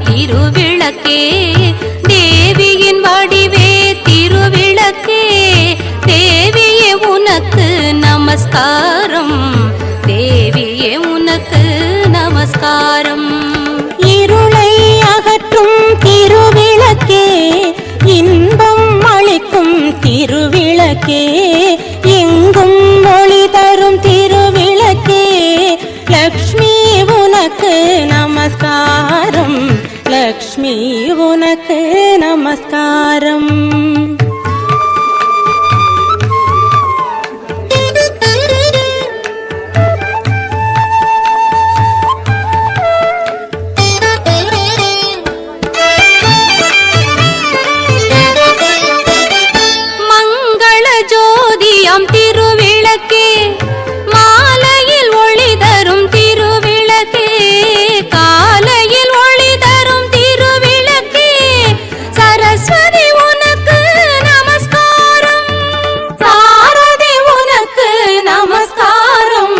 திருவிளக்கே தேவியின் வடிவே திருவிளக்கே தேவியே உனக்கு நமஸ்காரம் தேவியே உனக்கு நமஸ்காரம். இருளை அகற்றும் திருவிளக்கே இன்பம் அளிக்கும் திருவிளக்கே எங்கும் ஒளி தரும் திருவிளக்கே லக்ஷ்மி உனக்கு நமஸ்காரம் லக்ஷ்மி உனக்கு நமஸ்காரம். திருவிளக்கே மாலையில் ஒளி தரும் திருவிளக்கே காலையில் ஒளி தரும் திருவிளக்கே சரஸ்வதி உனக்கு நமஸ்காரம் சாரதி உனக்கு நமஸ்காரம்.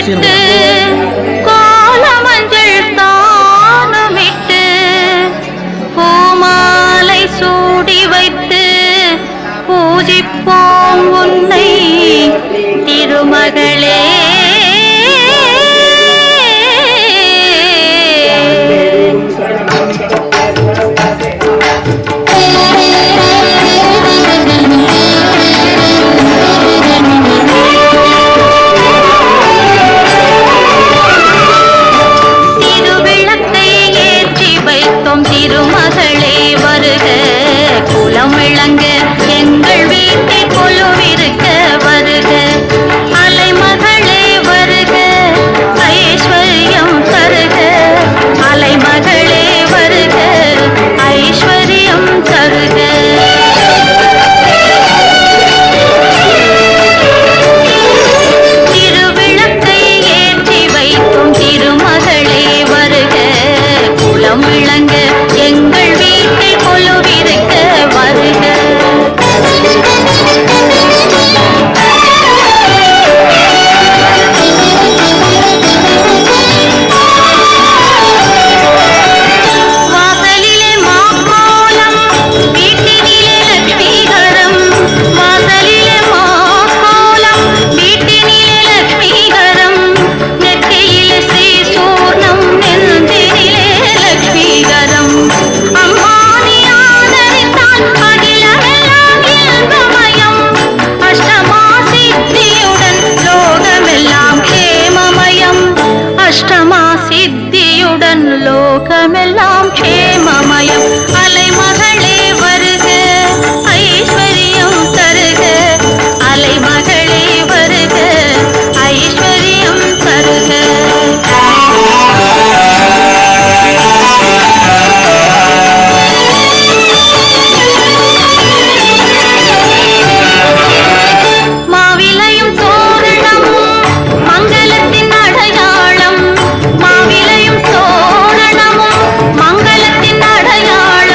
விட்டு கோலமஞ்சள் தானுமிட்டு பூமாலை சூடி வைத்து பூஜிப்போம் உன்னை திருமகளே. திருவிளக்கை ஏற்றி வைத்தோம் திருமகளே வருக, குலம் விளங்க எங்கள் வீட்டில் கொலுவிருக்க வருக. அலைமகளே வருக, ஐஸ்வர்யம் தருக. அலைமகளே வருக, ஐஸ்வர்யம் தருக. திருவிளக்கை ஏற்றி வைக்கும் திருமகளே வருக, குலம் விளங்க எங்கள் வீட்டில் கொலுவிருக்க வருக. வாசலிலே மாக்கோலம், வீட்டினிலே லட்சுமிகரம். வாசலிலே மாக்கோலம், வீட்டினிலே லட்சுமிகரம். நெற்றியிலே ஸ்ரீசூர்ணம், நெஞ்சினிலே லட்சுமிகரம். அம்மா நீ ஆதரித்தால் அகிலமெல்லாம் இன்பமயம். அஷ்டமா சித்தியுடன் லோகமெல்லாம் க்ஷேமமயம். அஷ்டமா சித்தியுடன் லோகமெல்லாம் க்ஷேமமயம். அலைமகளே வருக, ஐஸ்வர்யம் தருக. அலைமகளே வருக, ஐஸ்வர்யம் தருக. மாவிலையும் தோரணமும் மங்களத்தின் அடையாளம். மாவிலையும் தோரணமும் மங்களத்தின் அடையாளம்.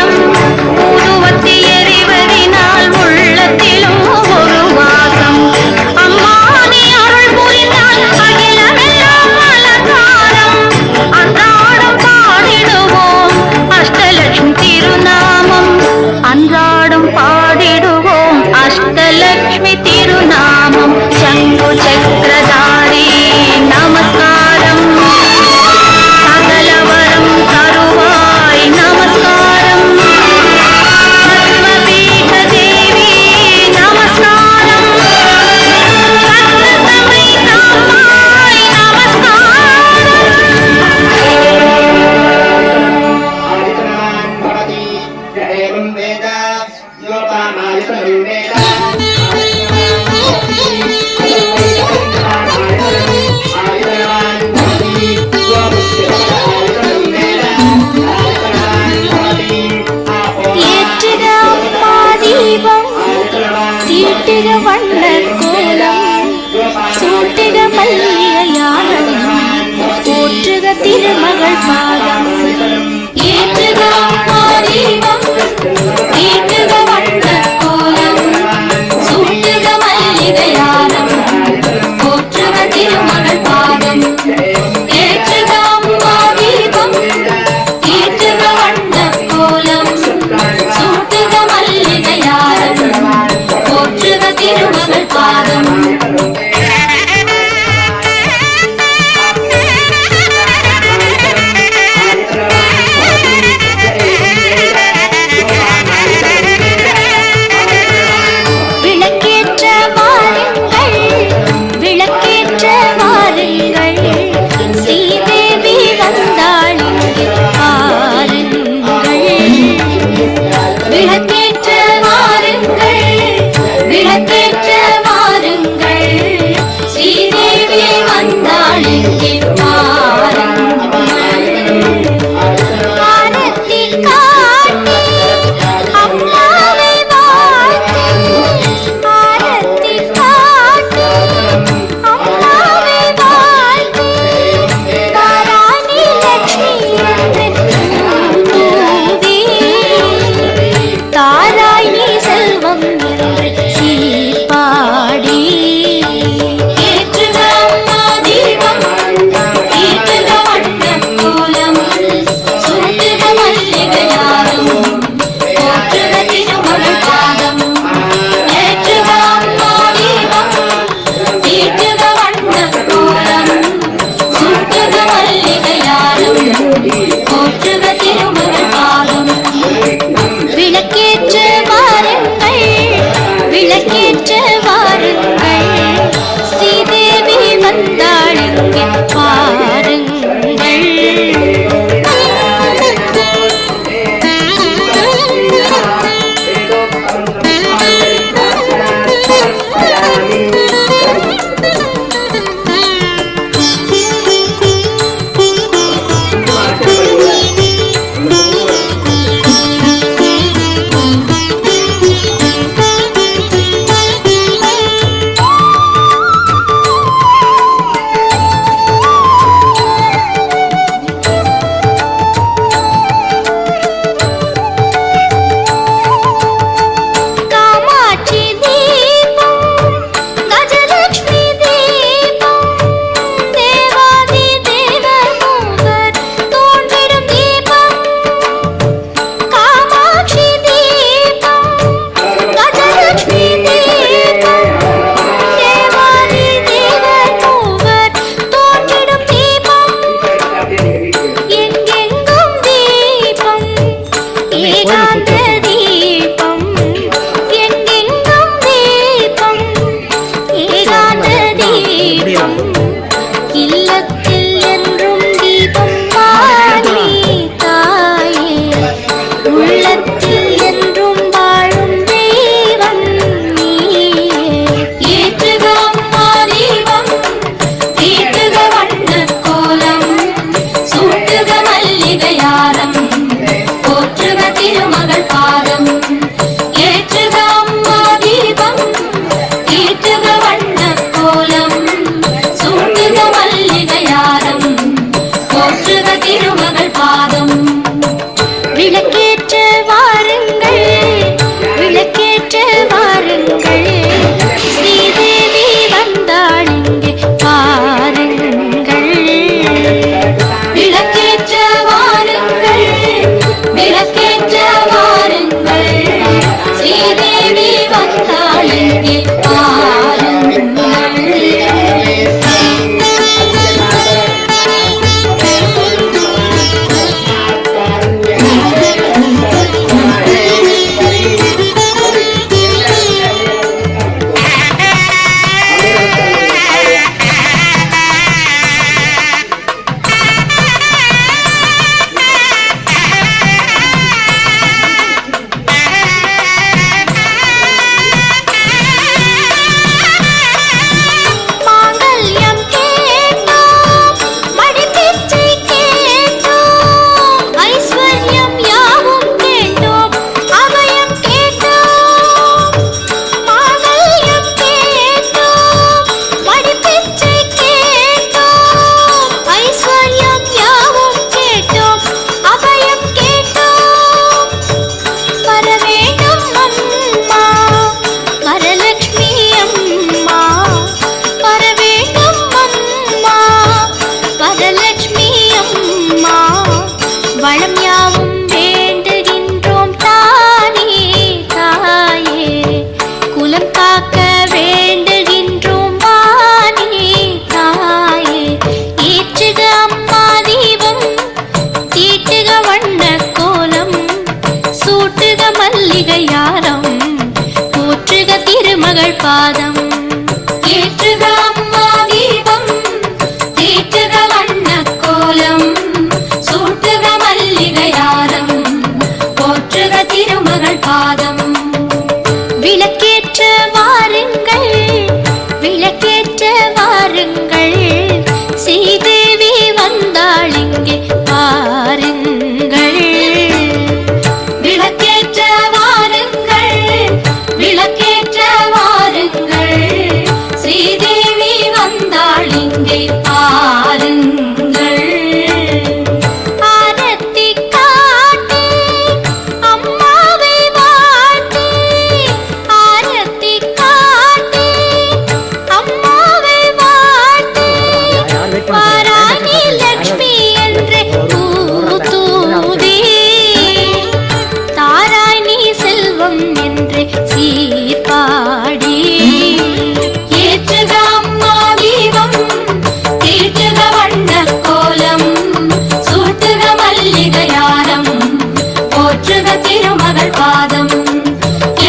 போற்றுக திருமகள் பாதம்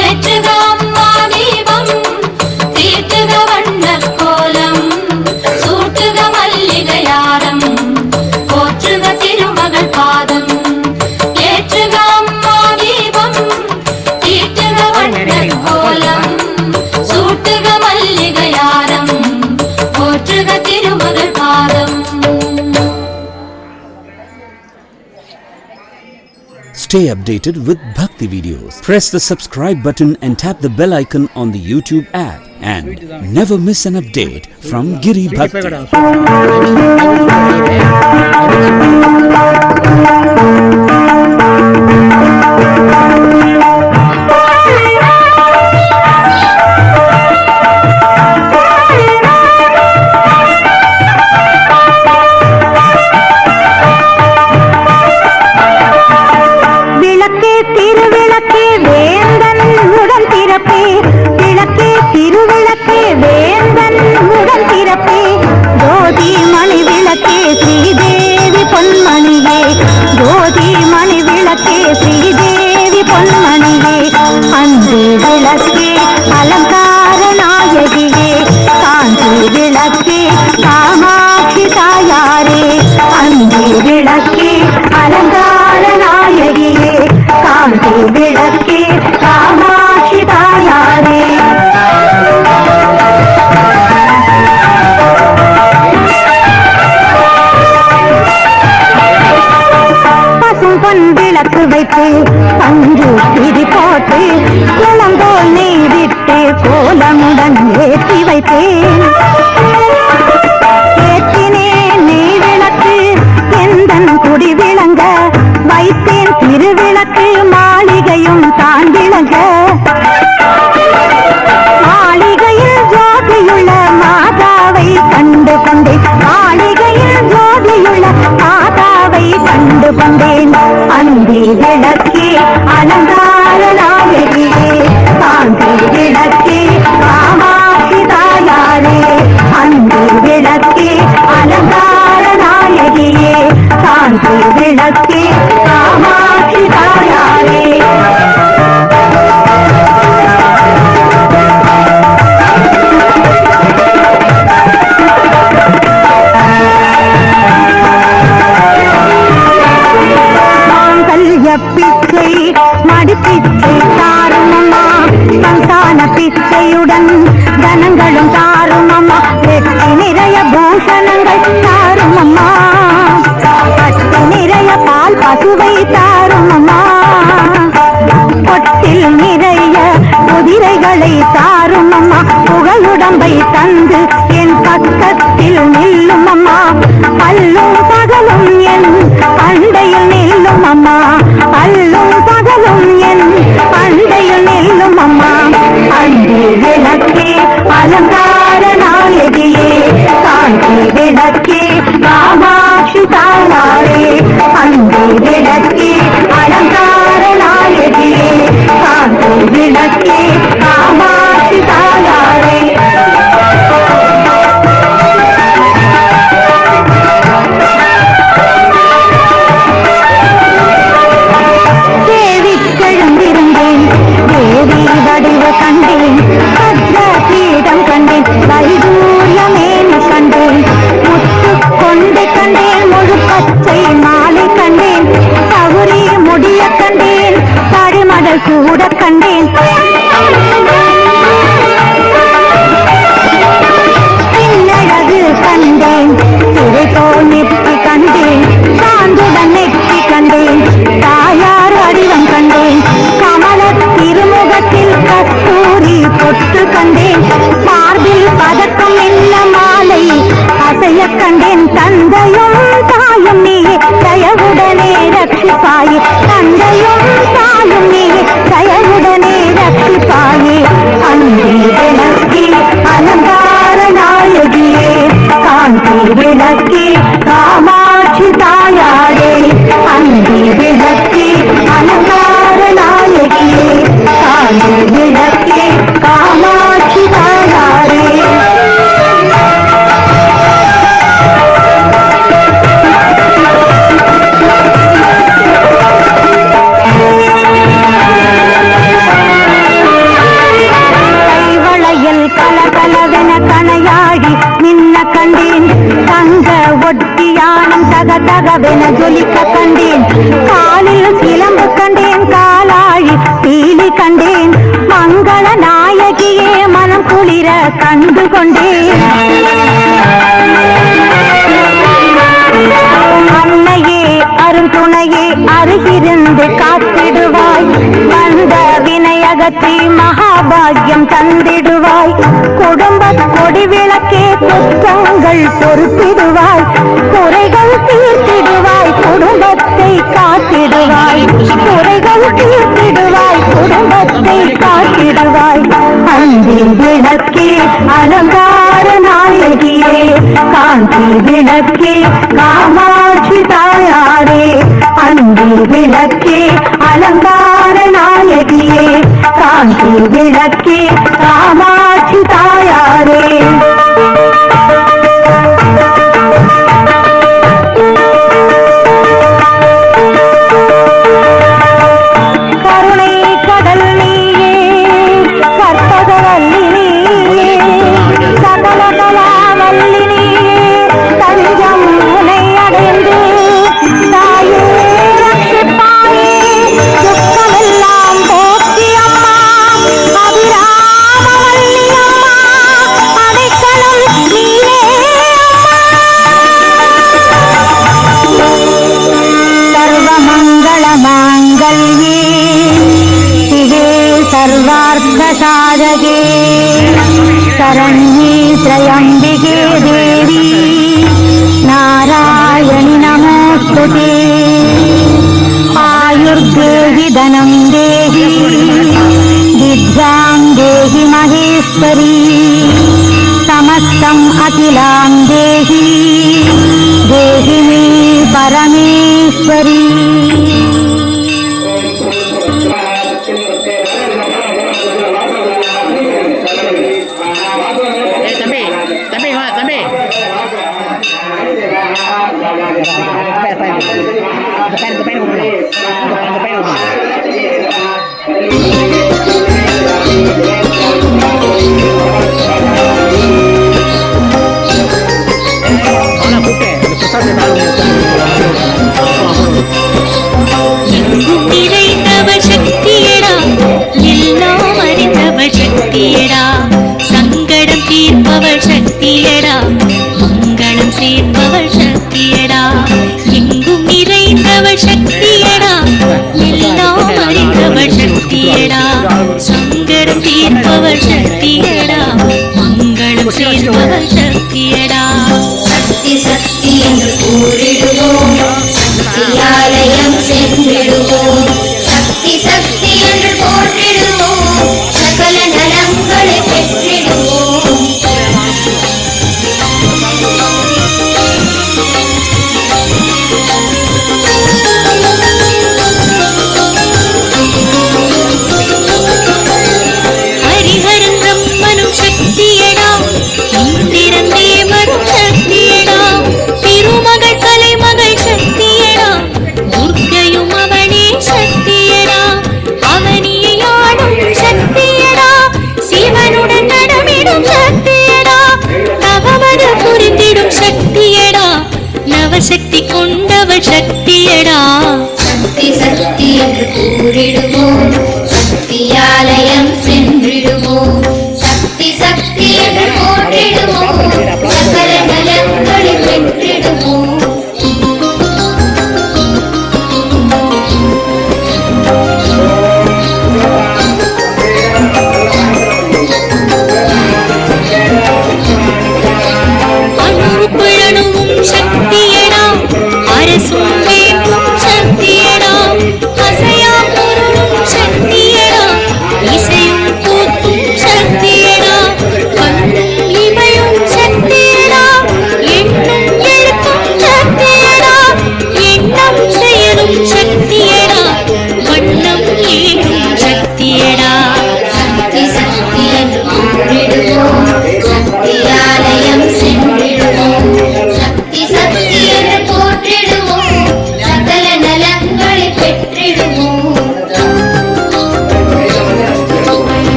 ஏற்றுக அம்மா தீபம் தீட்டுக வண்ண கோலம் சூட்டுக மல்லிகையாரம் போற்றுக திருமகள் பாதம் ஏற்றுக அம்மா தீபம் தீட்டுக வண்ண கோலம் சூட்டுக மல்லிகையாரம் போற்றுக திருமகள் பாதம். Stay updated with Bhakti videos. Press the subscribe button and tap the bell icon on the YouTube app and never miss an update from Giri Bhakti. அஞ்சு திரி போட்டு குளம்போல் நெய் விட்டு கோலமுடன் ஏற்றி வைத்தேன். ஏற்றினேன் நெய் விளக்கு எந்தன் குடி விளங்க வைத்தேன் திருவிளக்கு மாளிகையும் தான் விளங்க. மாளிகையில் ஜோதியுள்ள மாதாவை கண்டு கொண்டேன். மாளிகையில் ஜோதியுள்ள மாதாவை கண்டு கொண்டேன். அந்தி விளக்கே அலங்கார நாயகியே காந்தி விளக்கே காமாட்சி தாயாரே. அந்தி விளக்கே அலங்கார நாயகியே காந்தி விளக்கே காமாட்சி தாயாரே. பிச்சை மடிப்பிச்சை தாருமம்மா சந்தான பிச்சையுடன் தனங்களும் தாருமம்மா. வெற்றி நிறைய பூஷணங்கள் தாருமம்மா. பட்டு நிறைய பால் பசுவை தாருமம்மா. பொட்டில் நிறைய குதிரைகளை தாருமம்மா. புகழுடம்பை தந்து என் பக்கத்தில் நில்லும் அம்மா. அல்லும் பகலும் என் அண்டையில் நில்லும் அம்மா. அல்லும் பகலும் என் அண்டையில் நில்லும் அம்மா. அண்டி விளக்கே அலங்கார நாயகியே காந்தி விளக்கே காமாட்சி தாயாரே. அண்டி விளக்கே அலங்கார நாயகியே காந்தி விளக்கே காமாட்சி தாயாரே. கண்டேன் பத்ர பீடம் கண்டேன் வைடூரியமேனி கண்டேன் முத்து கொண்டு கண்டேன் முழு பச்சை மாலை கண்டேன் தகுரி முடிய கண்டேன் பரிமடல் கூட கண்டேன் பின்னழகு கண்டேன் சிறை போல் நெற்றி கண்டேன் சாந்துடன் நெற்றி கண்டேன் தாயார் வடிவம் கண்டேன் கமல திருமுகத்தில் கஸ்தூரி பொட்டு கண்டேன் மார்பில் பதக்கம் என்ன மாலை அசைய கண்டேன் தந்தையும் தாயும் நீயே தயவுடனே ரட்சிப்பாயே தந்தையும் தாயும் நீயே தயவுடனே ரட்சிப்பாயே அந்தி விளக்கே அலங்கார நாயகியே காந்தி விளக்கே காமாட்சி தாயாரே. அந்தி விளக்கே அலங்கார நாயகியே காந்தி விளக்கே காமாட்சி தாயாரே. கடன் கொண்டேன். அன்னையே அருந்துணையே அருகிருந்து காத்திடுவாய், வந்த வினையகற்றி மகாபாகியம் தந்திடுவாய். குடும்ப கொடி விளக்கே குற்றங்கள் பொறுத்திடுவாய், குறைகள் தீர்த்திடுவாய், குடும்பத்தை காத்திடுவாய். குறைகள் தீர்த்திடுவாய், குடும்பத்தை காத்திடுவாய். அன்பின் விளக்கே அலங்கார நாயகியே, காந்தி விளக்கே காமாட்சி தாயாரே. அன்பின் விளக்கே அலங்கார நாயகியே, காந்தி விளக்கே காமாட்சி தாயாரே. கருணை கடல் நீயே, கற்பகவல்லி நீயே, சகல கலாவல்லி நீயே, தஞ்சம் உனை அடைந்து தாயே ரட்சிப்பாயே. துக்கமெல்லாம் போக்கி அம்மா அபிராமவல்லி அம்மா, அடைக்கலம் நீயே சர்வமங்கள மாங்கல்யே சிவே சர்வார்த்த சாதகே சரண்யே த்ரயம்பிகே தேவி நாராயணி நமோஸ்துதே. ஆயுர்தேஹி தனம் தேஹி வித்யாம் தேஹி மகேஸ்வரி, समस्तम् अखिलां देहि देहि मे परमेश्वरी. நிறைந்தவர் சக்தியடா, எல்லாம் அறிந்தவர் சக்தியடா, சங்கடம் தீர்ப்பவர் சக்தியடா, மங்களம் சேர்ப்பவர் சக்தியடா. எங்கும் நிறைந்தவர் சக்தியடா, எல்லாம் அறிந்தவர் சக்தியடா, சங்கடம் தீர்ப்பவர் சக்தியடா, மங்களம் சேர்ப்பவர் சக்தியடா. சக்தி சக்தி என்று கூறிடுவோம், சக்தியாலயம் சென்றிடுவோம். சக்தி சக்தி என்று போற்றிடுவோம், சகல நலங்களை பெற்றிடுவோம். ஹரிஹரன் பிரம்மனும் சக்தியடா, இந்திரன் தேவரும் சக்தியடா, திருமகள் கலைமகள் சக்தியடா, துர்க்கையும் அவனே சக்தியடா, அவனியை ஆடும் சக்தியடா, சிவனுடன் நடமிடும் சக்தியடா, தவமது புரிந்திடும் சக்தியடா, நவசக்தி கொண்டவள் சக்தியடா. சக்தி சக்தி என்று கூறிடுவோம், சக்தியாலயம் சென்றிடுவோம். சக்தி சக்தி என்று போற்றிடுவோம், சகல நலங்களை பெற்றிடுவோம். அணுவுக்குள் அணுவும் சக்தியடா, அரசும் வேட்டும்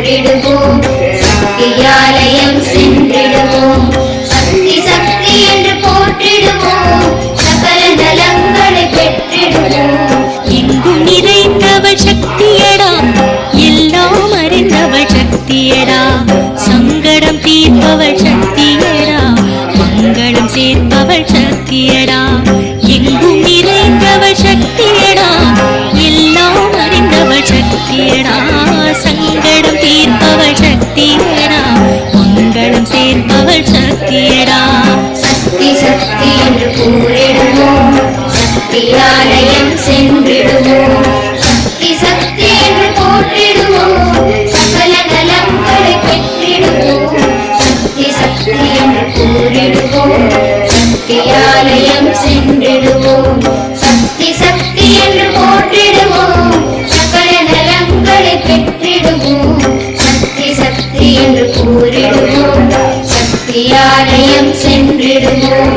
கூறிடுவோம் சக்தியாலயம் சென்றிடுவோம் சக்தி சக்தி என்று போற்றிடுவோம் சகல நலங்களை பெற்றிடுவோம் எங்கும் நிறைந்தவள் சக்தியடா எல்லாம் அறிந்தவள் சக்தியடா சங்கடம் தீர்ப்பவள் சக்தியடா மங்களம் சேர்ப்பவள் சக்தியடா எங்கும் நிறைந்தவள் சக்தியடா எல்லாம் அறிந்தவள் சக்தியடா சங்கடம் தீர்ப்பவள் சக்தியடா மங்களம் சேர்ப்பவள் சக்தியடா சக்தி சக்தி என்று கூறிடுவோம் சக்தியாலயம் சென்றிடுவோம் சக்தி சக்தி என்று போற்றிடுவோம் சகல நலங்களை பெற்றிடுவோம் சக்தி சக்தி என்று கூறிடுவோம் சக்தியாலயம் சென்றிடுவோம் சக்தி சக்தி என்று போற்றிடுவோம் சகல நலங்களை பெற்றிடுவோம் சக்தி சக்தி என்று கூறிடுவோம் சக்தியாலயம் சென்றிடுவோம்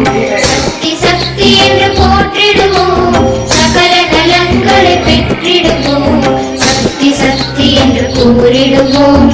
சக்தி சக்தி என்று போற்றிடுவோம் சகல நலங்களை பெற்றிடுவோம் சக்தி சக்தி என்று கூறிடுவோம்